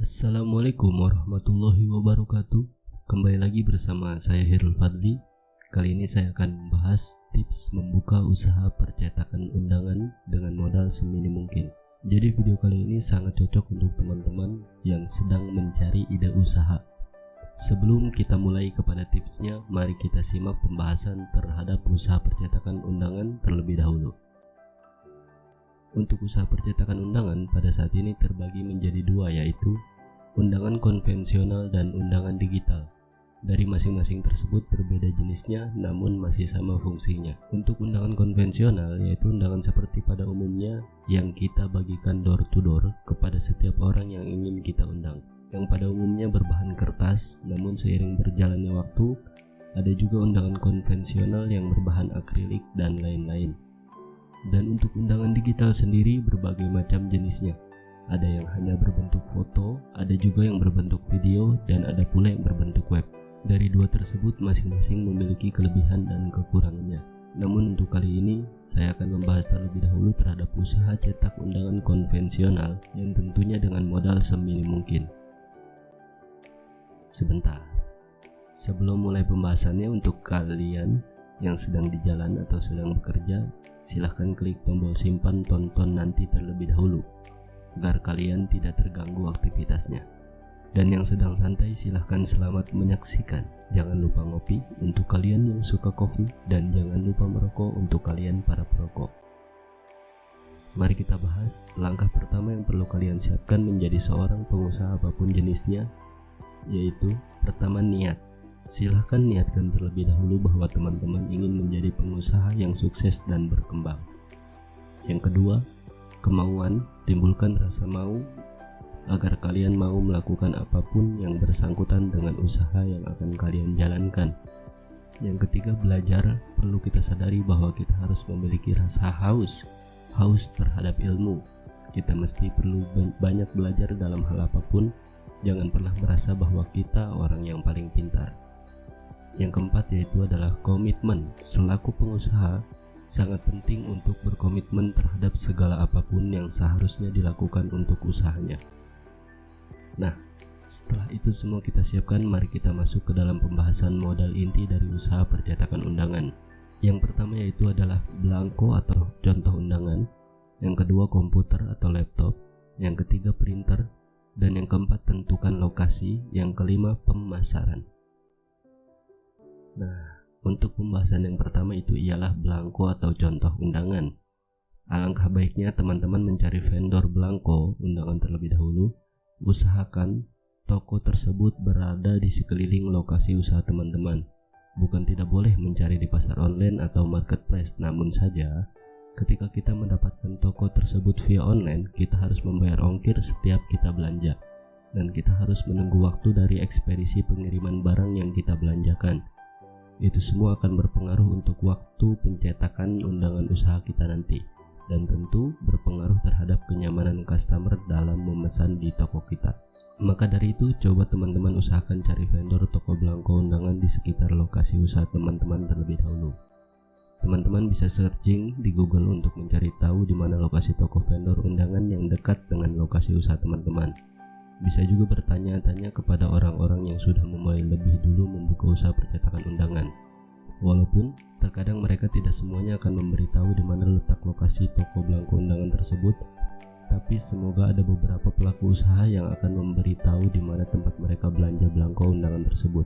Assalamualaikum warahmatullahi wabarakatuh. Kembali lagi bersama saya Herul Fadli. Kali ini saya akan membahas tips membuka usaha percetakan undangan dengan modal seminim mungkin. Jadi video kali ini sangat cocok untuk teman-teman yang sedang mencari ide usaha. Sebelum kita mulai kepada tipsnya, mari kita simak pembahasan terhadap usaha percetakan undangan terlebih dahulu. Untuk usaha percetakan undangan pada saat ini terbagi menjadi dua, yaitu undangan konvensional dan undangan digital. Dari masing-masing tersebut berbeda jenisnya namun masih sama fungsinya. Untuk undangan konvensional yaitu undangan seperti pada umumnya yang kita bagikan door to door kepada setiap orang yang ingin kita undang, yang pada umumnya berbahan kertas, namun seiring berjalannya waktu ada juga undangan konvensional yang berbahan akrilik dan lain-lain. Dan untuk undangan digital sendiri berbagai macam jenisnya. Ada yang hanya berbentuk foto, ada juga yang berbentuk video, dan ada pula yang berbentuk web. Dari dua tersebut masing-masing memiliki kelebihan dan kekurangannya. Namun untuk kali ini saya akan membahas terlebih dahulu terhadap usaha cetak undangan konvensional yang tentunya dengan modal seminim mungkin. Sebentar, sebelum mulai pembahasannya, untuk kalian yang sedang di jalan atau sedang bekerja, silahkan klik tombol simpan tonton nanti terlebih dahulu agar kalian tidak terganggu aktivitasnya. Dan yang sedang santai silahkan selamat menyaksikan. Jangan lupa ngopi untuk kalian yang suka kopi, dan jangan lupa merokok untuk kalian para perokok. Mari kita bahas langkah pertama yang perlu kalian siapkan menjadi seorang pengusaha apapun jenisnya, yaitu pertama, niat. Silahkan niatkan terlebih dahulu bahwa teman-teman ingin menjadi pengusaha yang sukses dan berkembang. Yang kedua, kemauan. Timbulkan rasa mau agar kalian mau melakukan apapun yang bersangkutan dengan usaha yang akan kalian jalankan. Yang ketiga, belajar. Perlu kita sadari bahwa kita harus memiliki rasa haus terhadap ilmu. Kita mesti perlu banyak belajar dalam hal apapun. Jangan pernah merasa bahwa kita orang yang paling pintar. Yang keempat yaitu adalah komitmen. Selaku pengusaha, sangat penting untuk berkomitmen terhadap segala apapun yang seharusnya dilakukan untuk usahanya. Nah, setelah itu semua kita siapkan, mari kita masuk ke dalam pembahasan modal inti dari usaha percetakan undangan. Yang pertama yaitu adalah belangko atau contoh undangan. Yang kedua, komputer atau laptop. Yang ketiga, printer. Dan yang keempat, tentukan lokasi. Yang kelima, pemasaran. Nah, untuk pembahasan yang pertama itu ialah belangko atau contoh undangan. Alangkah baiknya teman-teman mencari vendor belangko undangan terlebih dahulu. Usahakan toko tersebut berada di sekeliling lokasi usaha teman-teman. Bukan tidak boleh mencari di pasar online atau marketplace, namun saja ketika kita mendapatkan toko tersebut via online, kita harus membayar ongkir setiap kita belanja. Dan kita harus menunggu waktu dari ekspedisi pengiriman barang yang kita belanjakan. Itu semua akan berpengaruh untuk waktu pencetakan undangan usaha kita nanti, dan tentu berpengaruh terhadap kenyamanan customer dalam memesan di toko kita. Maka dari itu, coba teman-teman usahakan cari vendor toko belangko undangan di sekitar lokasi usaha teman-teman terlebih dahulu. Teman-teman bisa searching di Google untuk mencari tahu di mana lokasi toko vendor undangan yang dekat dengan lokasi usaha teman-teman. Bisa juga bertanya-tanya kepada orang-orang yang sudah memulai lebih dulu membuka usaha percetakan undangan. Walaupun terkadang mereka tidak semuanya akan memberitahu di mana letak lokasi toko belangko undangan tersebut, tapi semoga ada beberapa pelaku usaha yang akan memberitahu di mana tempat mereka belanja belangko undangan tersebut.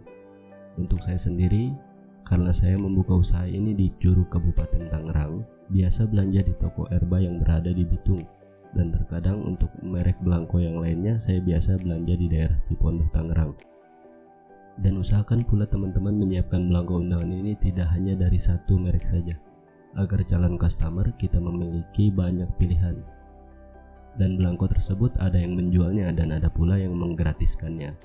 Untuk saya sendiri, karena saya membuka usaha ini di Curug Kabupaten Tangerang, biasa belanja di toko Erba yang berada di Bitung. Dan terkadang untuk merek belangko yang lainnya saya biasa belanja di daerah Cipondoh, Tangerang. Dan usahakan pula teman-teman menyiapkan belangko undangan ini tidak hanya dari satu merek saja, agar calon customer kita memiliki banyak pilihan. Dan belangko tersebut ada yang menjualnya dan ada pula yang menggratiskannya.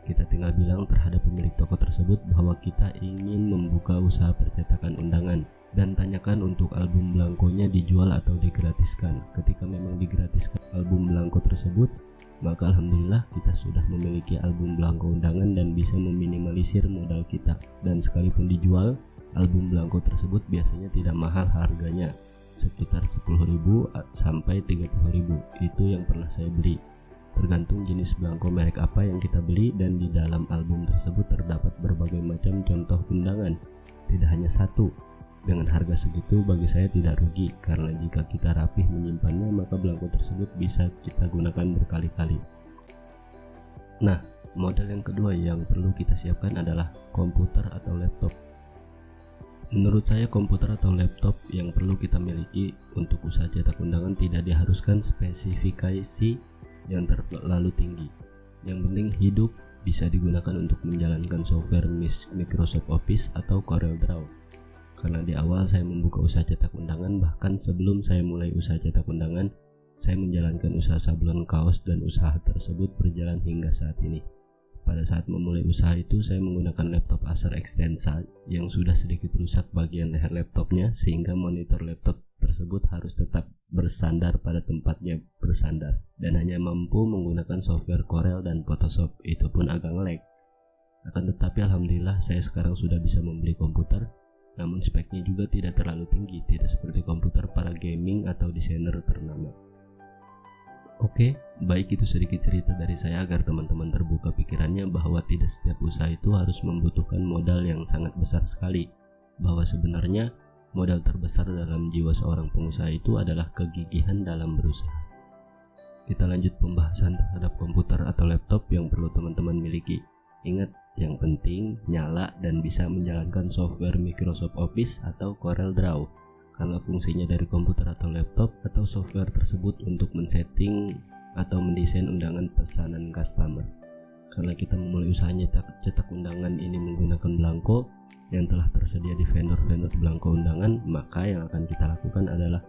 Kita tinggal bilang terhadap pemilik toko tersebut bahwa kita ingin membuka usaha percetakan undangan, dan tanyakan untuk album belangkonya dijual atau digratiskan. Ketika memang digratiskan album belangko tersebut, maka alhamdulillah kita sudah memiliki album belangko undangan dan bisa meminimalisir modal kita. Dan sekalipun dijual, album belangko tersebut biasanya tidak mahal harganya, sekitar 10.000 sampai 30.000. Itu yang pernah saya beli. tergantung jenis belangko merek apa yang kita beli, dan di dalam album tersebut terdapat berbagai macam contoh undangan, tidak hanya satu. Dengan harga segitu bagi saya tidak rugi, karena jika kita rapih menyimpannya maka belangko tersebut bisa kita gunakan berkali-kali. Nah, model yang kedua yang perlu kita siapkan adalah komputer atau laptop. Menurut saya komputer atau laptop yang perlu kita miliki untuk usaha cetak undangan tidak diharuskan spesifikasi yang terlalu tinggi. Yang penting hidup, bisa digunakan untuk menjalankan software Microsoft Office atau CorelDRAW. Karena di awal saya membuka usaha cetak undangan, bahkan sebelum saya mulai usaha cetak undangan, saya menjalankan usaha sablon kaos dan usaha tersebut berjalan hingga saat ini. Pada saat memulai usaha itu, saya menggunakan laptop Acer Extensa yang sudah sedikit rusak bagian leher laptopnya, sehingga monitor laptop tersebut harus tetap bersandar pada tempatnya bersandar, dan hanya mampu menggunakan software Corel dan Photoshop, itu pun agak nge-lag. Akan tetapi alhamdulillah saya sekarang sudah bisa membeli komputer, namun speknya juga tidak terlalu tinggi, tidak seperti komputer para gaming atau desainer ternama. Oke, baik, itu sedikit cerita dari saya agar teman-teman terbuka pikirannya bahwa tidak setiap usaha itu harus membutuhkan modal yang sangat besar sekali, bahwa sebenarnya modal terbesar dalam jiwa seorang pengusaha itu adalah kegigihan dalam berusaha. Kita lanjut pembahasan terhadap komputer atau laptop yang perlu teman-teman miliki. Ingat, yang penting nyala dan bisa menjalankan software Microsoft Office atau CorelDRAW, karena fungsinya dari komputer atau laptop atau software tersebut untuk men-setting atau mendesain undangan pesanan customer. Karena kita memulai usahanya cetak undangan ini menggunakan belangko yang telah tersedia di vendor-vendor belangko undangan, maka yang akan kita lakukan adalah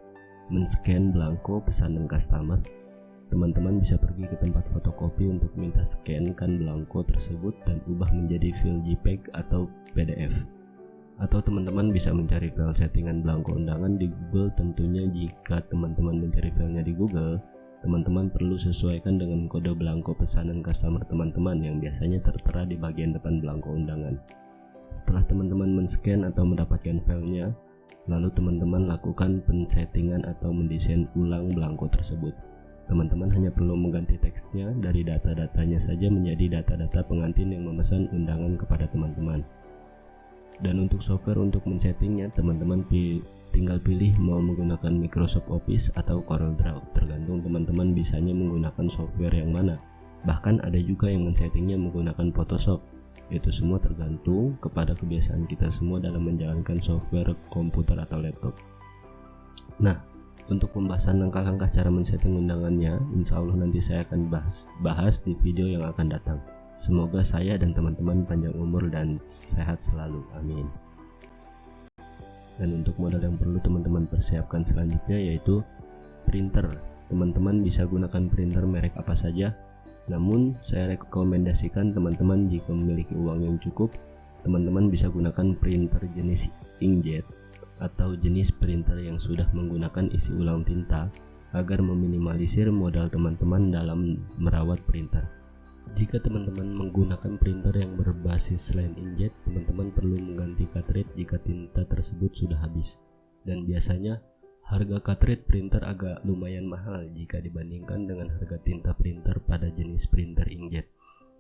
men-scan belangko pesanan customer. Teman-teman bisa pergi ke tempat fotokopi untuk minta scankan belangko tersebut dan ubah menjadi file JPEG atau PDF. Atau teman-teman bisa mencari file settingan belangko undangan di Google. Tentunya jika teman-teman mencari filenya di Google, teman-teman perlu sesuaikan dengan kode belangko pesanan customer teman-teman yang biasanya tertera di bagian depan belangko undangan. Setelah teman-teman men-scan atau mendapatkan filenya, lalu teman-teman lakukan pensettingan atau mendesain ulang belangko tersebut. Teman-teman hanya perlu mengganti teksnya dari data-datanya saja menjadi data-data pengantin yang memesan undangan kepada teman-teman. Dan untuk software untuk men-settingnya, teman-teman tinggal pilih mau menggunakan Microsoft Office atau CorelDRAW, tergantung teman-teman bisanya menggunakan software yang mana. Bahkan ada juga yang men-settingnya menggunakan Photoshop. Itu semua tergantung kepada kebiasaan kita semua dalam menjalankan software komputer atau laptop. Nah, untuk pembahasan langkah-langkah cara men-setting undangannya, insya Allah nanti saya akan bahas di video yang akan datang. Semoga saya dan teman-teman panjang umur dan sehat selalu, amin. Dan untuk modal yang perlu teman-teman persiapkan selanjutnya yaitu printer. Teman-teman bisa gunakan printer merek apa saja, namun saya rekomendasikan teman-teman jika memiliki uang yang cukup, teman-teman bisa gunakan printer jenis inkjet atau jenis printer yang sudah menggunakan isi ulang tinta agar meminimalisir modal teman-teman dalam merawat printer. Jika teman-teman menggunakan printer yang berbasis line inkjet, teman-teman perlu mengganti cartridge jika tinta tersebut sudah habis. Dan biasanya harga cartridge printer agak lumayan mahal jika dibandingkan dengan harga tinta printer pada jenis printer inkjet.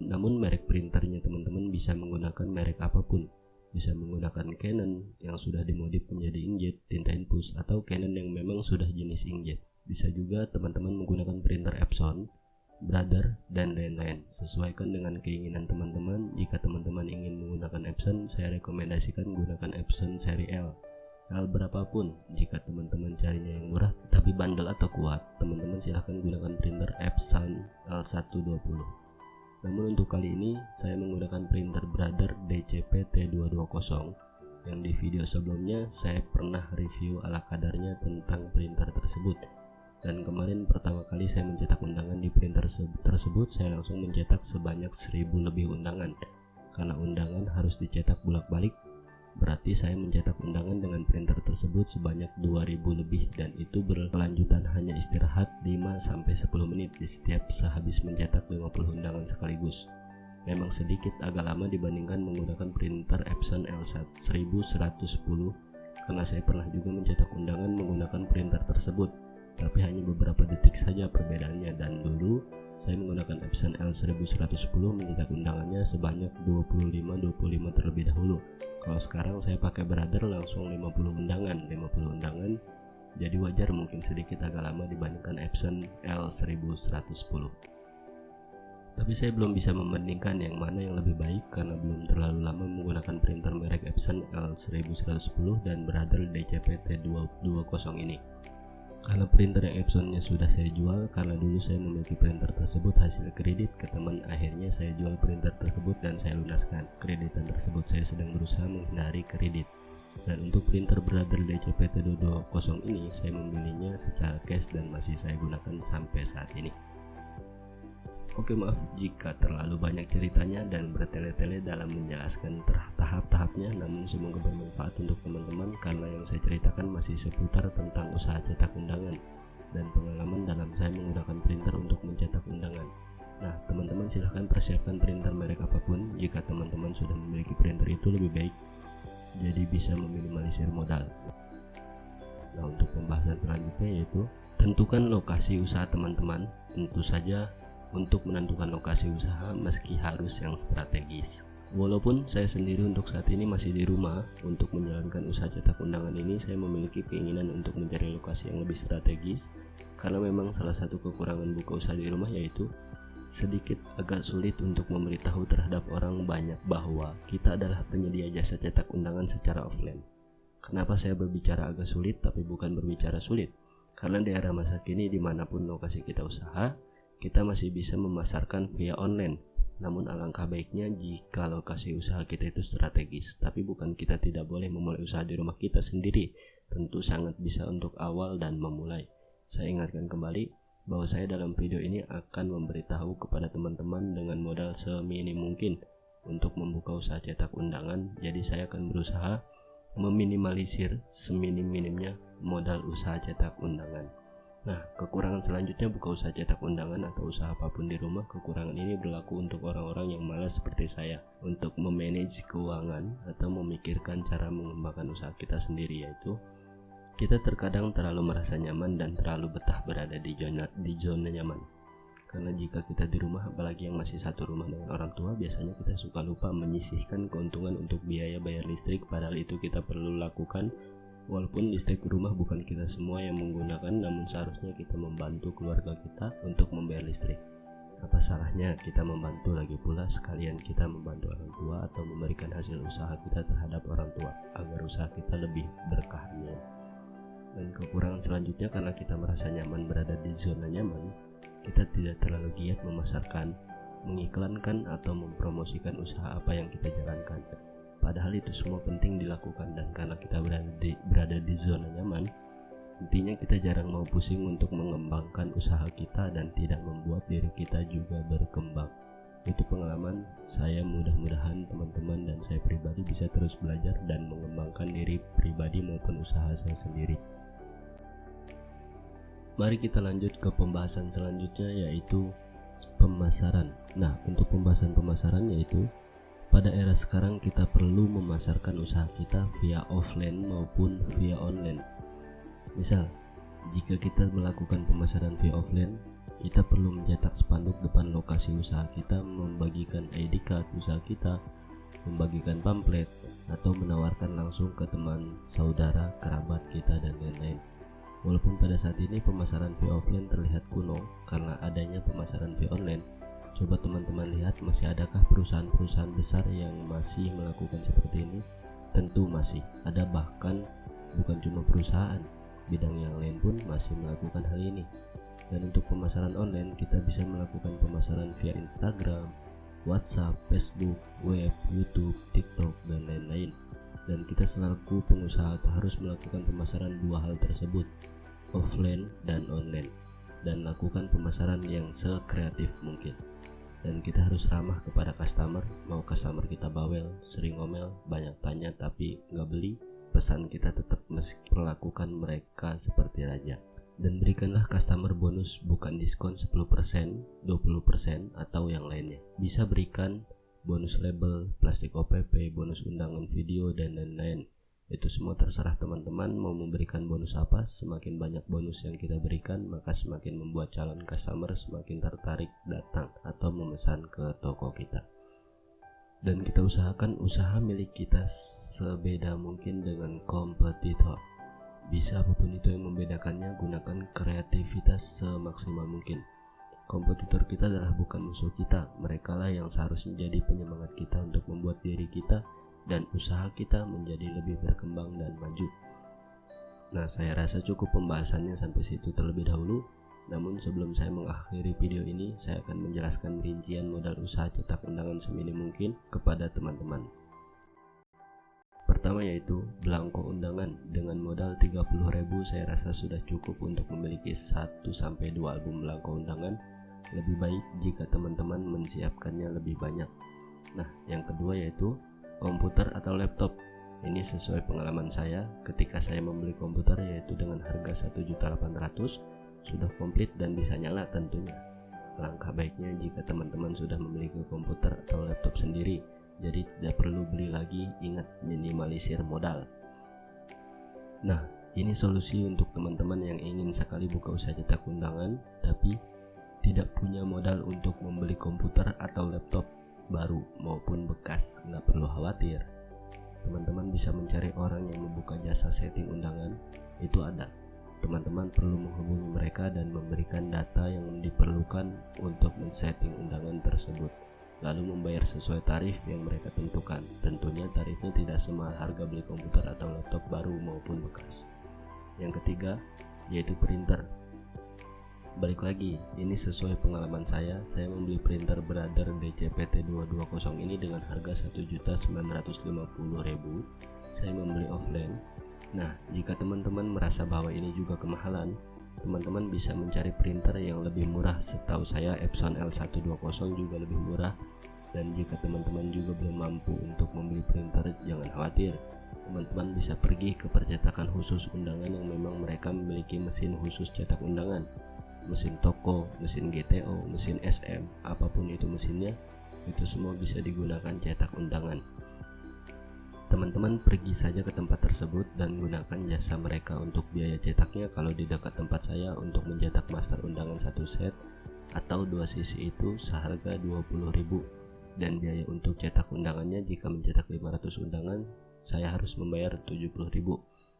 Namun merek printernya teman-teman bisa menggunakan merek apapun. Bisa menggunakan Canon yang sudah dimodif menjadi inkjet, tinta infus, atau Canon yang memang sudah jenis inkjet. Bisa juga teman-teman menggunakan printer Epson, Brother, dan lain-lain. Sesuaikan dengan keinginan teman-teman. Jika teman-teman ingin menggunakan Epson, saya rekomendasikan gunakan Epson seri L berapapun. Jika teman-teman carinya yang murah tapi bandel atau kuat, teman-teman silahkan gunakan printer Epson L120. Namun untuk kali ini saya menggunakan printer Brother DCP T220 yang di video sebelumnya saya pernah review ala kadarnya tentang printer tersebut. Dan kemarin pertama kali saya mencetak undangan di printer tersebut, saya langsung mencetak sebanyak 1000 lebih undangan. Karena undangan harus dicetak bolak-balik, berarti saya mencetak undangan dengan printer tersebut sebanyak 2000 lebih, dan itu berkelanjutan hanya istirahat 5-10 menit di setiap sehabis mencetak 50 undangan sekaligus. Memang sedikit agak lama dibandingkan menggunakan printer Epson L1110 karena saya pernah juga mencetak undangan menggunakan printer tersebut, tapi hanya beberapa detik saja perbedaannya, dan dulu Saya menggunakan Epson L1110, mencetak undangannya sebanyak 25 terlebih dahulu. Kalau sekarang saya pakai Brother langsung 50 undangan. Jadi wajar mungkin sedikit agak lama dibandingkan Epson L1110. Tapi saya belum bisa membandingkan yang mana yang lebih baik karena belum terlalu lama menggunakan printer merek Epson L1110 dan Brother DCP T220 ini. Karena printer yang Epsonnya sudah saya jual, karena dulu saya memiliki printer tersebut hasil kredit ke teman, akhirnya saya jual printer tersebut dan saya lunaskan kreditan tersebut. Saya sedang berusaha menghindari kredit. Dan untuk printer Brother DCP T220 ini saya membelinya secara cash dan masih saya gunakan sampai saat ini. Oke, maaf jika terlalu banyak ceritanya dan bertele-tele dalam menjelaskan tahap-tahapnya, namun semoga bermanfaat untuk teman-teman karena yang saya ceritakan masih seputar tentang usaha cetak undangan dan pengalaman dalam saya menggunakan printer untuk mencetak undangan. Nah, teman-teman silahkan persiapkan printer merek apapun. Jika teman-teman sudah memiliki printer itu lebih baik, jadi bisa meminimalisir modal. Nah, untuk pembahasan selanjutnya yaitu tentukan lokasi usaha teman-teman. Tentu saja untuk menentukan lokasi usaha meski harus yang strategis. Walaupun saya sendiri untuk saat ini masih di rumah, untuk menjalankan usaha cetak undangan ini saya memiliki keinginan untuk mencari lokasi yang lebih strategis karena memang salah satu kekurangan buka usaha di rumah yaitu sedikit agak sulit untuk memberitahu terhadap orang banyak bahwa kita adalah penyedia jasa cetak undangan secara offline. Kenapa saya berbicara agak sulit tapi bukan berbicara sulit? Karena di era masa kini dimanapun lokasi kita usaha, kita masih bisa memasarkan via online. Namun alangkah baiknya jika lokasi usaha kita itu strategis. Tapi bukan kita tidak boleh memulai usaha di rumah kita sendiri. Tentu sangat bisa untuk awal dan memulai. Saya ingatkan kembali bahwa saya dalam video ini akan memberitahu kepada teman-teman dengan modal seminim mungkin untuk membuka usaha cetak undangan. Jadi saya akan berusaha meminimalisir seminim-minimnya modal usaha cetak undangan. Nah, kekurangan selanjutnya buka usaha cetak undangan atau usaha apapun di rumah. Kekurangan ini berlaku untuk orang-orang yang malas seperti saya untuk memanage keuangan atau memikirkan cara mengembangkan usaha kita sendiri, yaitu kita terkadang terlalu merasa nyaman dan terlalu betah berada di zona nyaman. Karena jika kita di rumah, apalagi yang masih satu rumah dengan orang tua, biasanya kita suka lupa menyisihkan keuntungan untuk biaya bayar listrik, padahal itu kita perlu lakukan. Walaupun listrik rumah bukan kita semua yang menggunakan, namun seharusnya kita membantu keluarga kita untuk membayar listrik. Apa salahnya kita membantu, lagi pula sekalian kita membantu orang tua atau memberikan hasil usaha kita terhadap orang tua agar usaha kita lebih berkah. Dan kekurangan selanjutnya karena kita merasa nyaman berada di zona nyaman, kita tidak terlalu giat memasarkan, mengiklankan atau mempromosikan usaha apa yang kita jalankan. Padahal itu semua penting dilakukan, dan karena kita berada di zona nyaman, intinya kita jarang mau pusing untuk mengembangkan usaha kita dan tidak membuat diri kita juga berkembang. Itu pengalaman saya, mudah-mudahan teman-teman dan saya pribadi bisa terus belajar dan mengembangkan diri pribadi maupun usaha saya sendiri. Mari kita lanjut ke pembahasan selanjutnya yaitu pemasaran. Nah, untuk pembahasan pemasaran yaitu pada era sekarang kita perlu memasarkan usaha kita via offline maupun via online. Misal, jika kita melakukan pemasaran via offline, kita perlu mencetak spanduk depan lokasi usaha kita, membagikan ID card usaha kita, membagikan pamflet, atau menawarkan langsung ke teman, saudara, kerabat kita, dan lain-lain. Walaupun pada saat ini pemasaran via offline terlihat kuno karena adanya pemasaran via online, coba teman-teman lihat masih adakah perusahaan-perusahaan besar yang masih melakukan seperti ini? Tentu masih ada, bahkan bukan cuma perusahaan, bidang yang lain pun masih melakukan hal ini. Dan untuk pemasaran online kita bisa melakukan pemasaran via Instagram, WhatsApp, Facebook, web, YouTube, TikTok, dan lain-lain. Dan kita selaku pengusaha harus melakukan pemasaran dua hal tersebut, offline dan online, dan lakukan pemasaran yang sekreatif mungkin. Dan kita harus ramah kepada customer, mau customer kita bawel, sering ngomel, banyak tanya tapi nggak beli, pesan kita tetap melakukan mereka seperti raja. Dan berikanlah customer bonus, bukan diskon 10%, 20% atau yang lainnya. Bisa berikan bonus label, plastik OPP, bonus undangan video, dan lain-lain. Itu semua terserah teman-teman mau memberikan bonus apa. Semakin banyak bonus yang kita berikan, maka semakin membuat calon customer semakin tertarik datang atau memesan ke toko kita. Dan kita usahakan usaha milik kita sebeda mungkin dengan kompetitor. Bisa apapun itu yang membedakannya, gunakan kreativitas semaksimal mungkin. Kompetitor kita adalah bukan musuh kita, mereka lah yang seharusnya jadi penyemangat kita untuk membuat diri kita dan usaha kita menjadi lebih berkembang dan maju. Nah, saya rasa cukup pembahasannya sampai situ terlebih dahulu. Namun sebelum saya mengakhiri video ini, saya akan menjelaskan rincian modal usaha cetak undangan seminim mungkin kepada teman-teman. Pertama yaitu belangko undangan. Dengan modal 30.000 saya rasa sudah cukup untuk memiliki 1-2 album belangko undangan. Lebih baik jika teman-teman menyiapkannya lebih banyak. Nah, yang kedua yaitu komputer atau laptop. Ini sesuai pengalaman saya ketika saya membeli komputer, yaitu dengan harga 1.800.000 sudah komplit dan bisa nyala tentunya. Langkah baiknya jika teman-teman sudah memiliki komputer atau laptop sendiri, jadi tidak perlu beli lagi. Ingat, minimalisir modal. Nah, ini solusi untuk teman-teman yang ingin sekali buka usaha cetak undangan tapi tidak punya modal untuk membeli komputer atau laptop baru maupun bekas. Nggak perlu khawatir, teman-teman bisa mencari orang yang membuka jasa setting undangan. Itu ada. Teman-teman perlu menghubungi mereka dan memberikan data yang diperlukan untuk men-setting undangan tersebut, lalu membayar sesuai tarif yang mereka tentukan. Tentunya tarifnya tidak semahal harga beli komputer atau laptop baru maupun bekas. Yang ketiga yaitu printer. Balik lagi, ini sesuai pengalaman saya membeli printer Brother DCPT 220 ini dengan harga 1.950.000. Saya membeli offline. Nah, jika teman-teman merasa bahwa ini juga kemahalan, teman-teman bisa mencari printer yang lebih murah. Setahu saya Epson L120 juga lebih murah. Dan jika teman-teman juga belum mampu untuk membeli printer, jangan khawatir. Teman-teman bisa pergi ke percetakan khusus undangan yang memang mereka memiliki mesin khusus cetak undangan. Mesin toko, mesin GTO, mesin SM, apapun itu mesinnya, itu semua bisa digunakan cetak undangan. Teman-teman pergi saja ke tempat tersebut dan gunakan jasa mereka untuk biaya cetaknya. Kalau di dekat tempat saya untuk mencetak master undangan 1 set atau 2 sisi itu seharga 20.000, dan biaya untuk cetak undangannya jika mencetak 500 undangan saya harus membayar 70.000,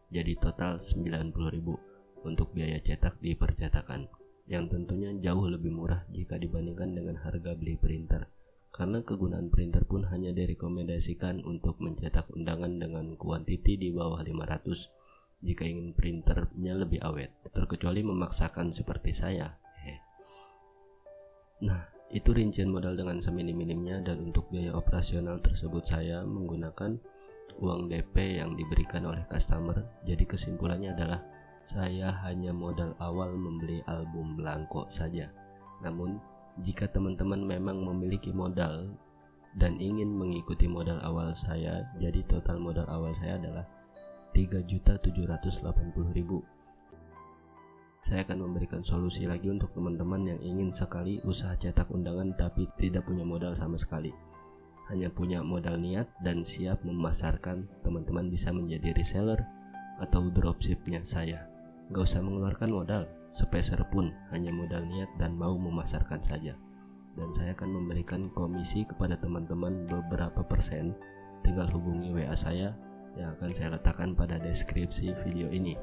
jadi total 90.000 untuk biaya cetak di percetakan, yang tentunya jauh lebih murah jika dibandingkan dengan harga beli printer. Karena kegunaan printer pun hanya direkomendasikan untuk mencetak undangan dengan kuantiti di bawah 500 jika ingin printernya lebih awet, terkecuali memaksakan seperti saya. Nah, itu rincian modal dengan seminim-minimnya, dan untuk biaya operasional tersebut saya menggunakan uang DP yang diberikan oleh customer. Jadi kesimpulannya adalah saya hanya modal awal membeli album belangko saja. Namun jika teman-teman memang memiliki modal dan ingin mengikuti modal awal saya, jadi total modal awal saya adalah 3.780.000. Saya akan memberikan solusi lagi untuk teman-teman yang ingin sekali usaha cetak undangan tapi tidak punya modal sama sekali. Hanya punya modal niat dan siap memasarkan. Teman-teman bisa menjadi reseller atau dropshipnya saya. Gak usah mengeluarkan modal sepeser pun, hanya modal niat dan mau memasarkan saja. Dan saya akan memberikan komisi kepada teman-teman beberapa persen. Tinggal hubungi WA saya yang akan saya letakkan pada deskripsi video ini,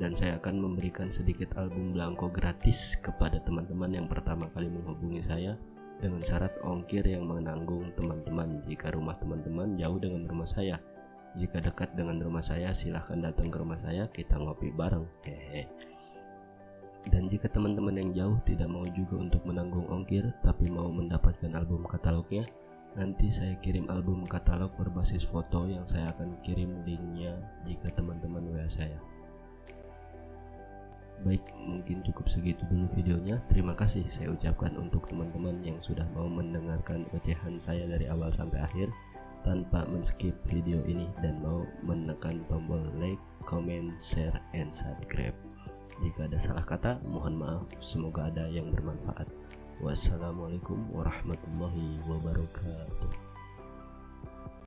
dan saya akan memberikan sedikit album belangko gratis kepada teman-teman yang pertama kali menghubungi saya, dengan syarat ongkir yang menanggung teman-teman jika rumah teman-teman jauh dengan rumah saya. Jika dekat dengan rumah saya, silahkan datang ke rumah saya, kita ngopi bareng. Dan jika teman-teman yang jauh tidak mau juga untuk menanggung ongkir tapi mau mendapatkan album katalognya, nanti saya kirim album katalog berbasis foto yang saya akan kirim linknya jika teman-teman WA saya. Baik, mungkin cukup segitu dulu videonya. Terima kasih saya ucapkan untuk teman-teman yang sudah mau mendengarkan ocehan saya dari awal sampai akhir tanpa men-skip video ini dan mau menekan tombol like, comment, share, and subscribe. Jika ada salah kata, mohon maaf. Semoga ada yang bermanfaat. Wassalamualaikum warahmatullahi wabarakatuh.